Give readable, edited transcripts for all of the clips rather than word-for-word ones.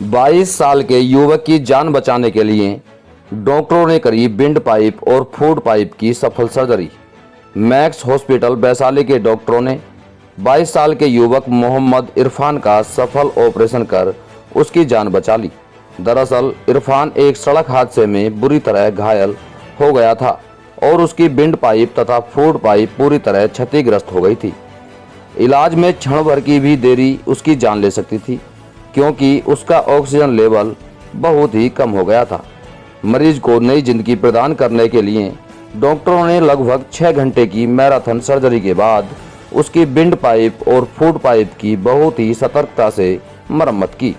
22 साल के युवक की जान बचाने के लिए डॉक्टरों ने करी विंड पाइप और फूड पाइप की सफल सर्जरी। मैक्स हॉस्पिटल वैशाली के डॉक्टरों ने 22 साल के युवक मोहम्मद इरफान का सफल ऑपरेशन कर उसकी जान बचा ली। दरअसल इरफान एक सड़क हादसे में बुरी तरह घायल हो गया था और उसकी विंड पाइप तथा फूड पाइप पूरी तरह क्षतिग्रस्त हो गई थी। इलाज में क्षण भर की भी देरी उसकी जान ले सकती थी, क्योंकि उसका ऑक्सीजन लेवल बहुत ही कम हो गया था। मरीज को नई जिंदगी प्रदान करने के लिए डॉक्टरों ने लगभग 6 घंटे की मैराथन सर्जरी के बाद उसकी विंड पाइप और फूड पाइप की बहुत ही सतर्कता से मरम्मत की।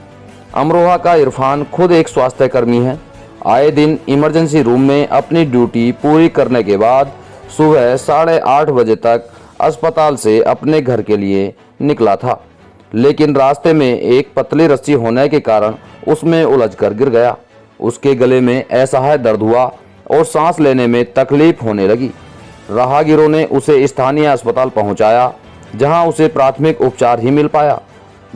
अमरोहा का इरफान खुद एक स्वास्थ्य कर्मी है। आए दिन इमरजेंसी रूम में अपनी ड्यूटी पूरी करने के बाद सुबह 8:30 बजे तक अस्पताल से अपने घर के लिए निकला था, लेकिन रास्ते में एक पतली रस्सी होने के कारण उसमें उलझकर गिर गया। उसके गले में असह्य दर्द हुआ और सांस लेने में तकलीफ होने लगी। राहगीरों ने उसे स्थानीय अस्पताल पहुंचाया, जहां उसे प्राथमिक उपचार ही मिल पाया।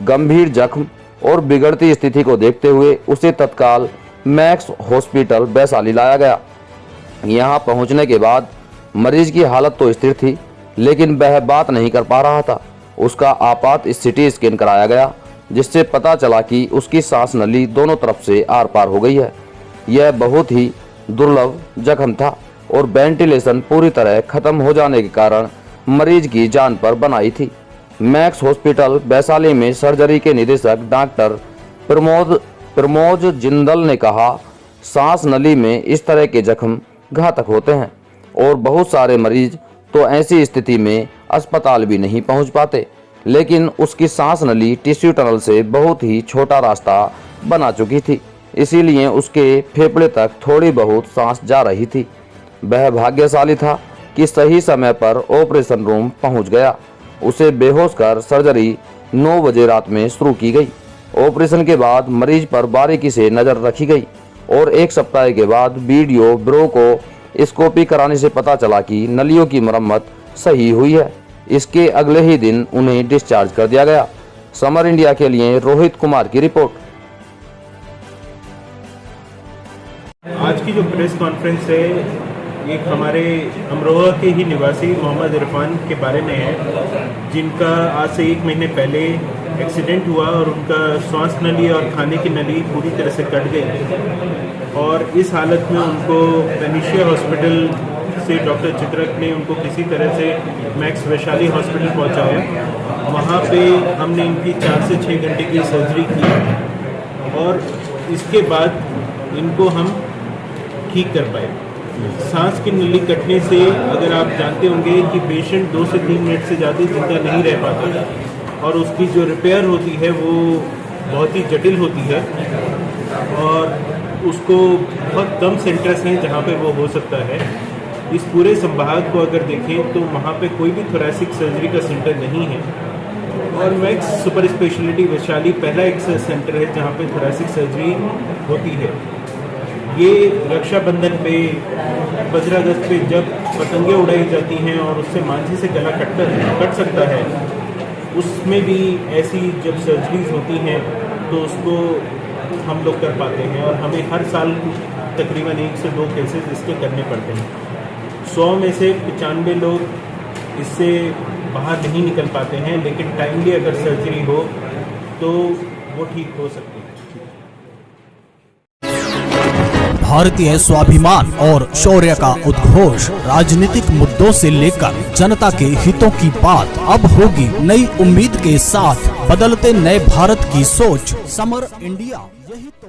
गंभीर जख्म और बिगड़ती स्थिति को देखते हुए उसे तत्काल मैक्स हॉस्पिटल वैशाली लाया गया। यहां पहुंचने के बाद मरीज की हालत तो स्थिर थी, लेकिन वह बात नहीं कर पा रहा था। उसका आपात सिटी स्कैन कराया गया, जिससे पता चला कि उसकी सांस नली दोनों तरफ से आर पार हो गई है। यह बहुत ही दुर्लभ जख्म था और वेंटिलेशन पूरी तरह खत्म हो जाने के कारण मरीज की जान पर बनाई थी। मैक्स हॉस्पिटल वैशाली में सर्जरी के निदेशक डॉक्टर प्रमोद जिंदल ने कहा, सांस नली में इस तरह के जख्म घातक होते हैं और बहुत सारे मरीज तो ऐसी स्थिति में अस्पताल भी नहीं पहुंच पाते, लेकिन उसकी सांस नली टिश्यू टनल से बहुत ही छोटा रास्ता बना चुकी थी, इसीलिए उसके फेफड़े तक थोड़ी बहुत सांस जा रही थी। वह भाग्यशाली था कि सही समय पर ऑपरेशन रूम पहुंच गया। उसे बेहोश कर सर्जरी 9 बजे रात में शुरू की गई। ऑपरेशन के बाद मरीज पर बारीकी से नजर रखी गई और 1 सप्ताह के बाद वीडियो ब्रो को स्कोपी कराने से पता चला कि नलियों की मरम्मत सही हुई है। इसके अगले ही दिन उन्हें डिस्चार्ज कर दिया गया। समर इंडिया के लिए रोहित कुमार की रिपोर्ट। आज की जो प्रेस कॉन्फ्रेंस है एक हमारे अमरोहा के ही निवासी मोहम्मद इरफान के बारे में है, जिनका आज से 1 महीने पहले एक्सीडेंट हुआ और उनका श्वास नली और खाने की नली पूरी तरह से कट गई और इस हालत में उनको पेनिशिया हॉस्पिटल से डॉक्टर चित्रक ने उनको किसी तरह से मैक्स वैशाली हॉस्पिटल पहुंचाया। वहां पे हमने इनकी 4 से 6 घंटे की सर्जरी की और इसके बाद इनको हम ठीक कर पाए। सांस की नली कटने से अगर आप जानते होंगे कि पेशेंट 2 से 3 मिनट से ज़्यादा जिंदा नहीं रह पाता और उसकी जो रिपेयर होती है वो बहुत ही जटिल होती है और उसको बहुत कम सेंटर्स हैं जहाँ पे वो हो सकता है। इस पूरे संभाग को अगर देखें तो वहाँ पे कोई भी थोरेसिक सर्जरी का सेंटर नहीं है और मैक्स सुपर स्पेशलिटी वैशाली पहला एक सेंटर है जहाँ पे थोरेसिक सर्जरी होती है। ये रक्षाबंधन पे 15 अगस्त पे जब पतंगे उड़ाई जाती हैं और उससे मांझे से गला कट सकता है, उसमें भी ऐसी जब सर्जरीज होती हैं तो उसको हम लोग कर पाते हैं और हमें हर साल तकरीबन 1 से 2 केसेस इसके करने पड़ते हैं। 100 में से 95 लोग इससे बाहर नहीं निकल पाते हैं, लेकिन टाइमली अगर सर्जरी हो तो वो ठीक हो सकती है। भारतीय स्वाभिमान और शौर्य का उद्घोष, राजनीतिक मुद्दों से लेकर जनता के हितों की बात अब होगी नई उम्मीद के साथ। बदलते नए भारत की सोच, समर इंडिया, यही तो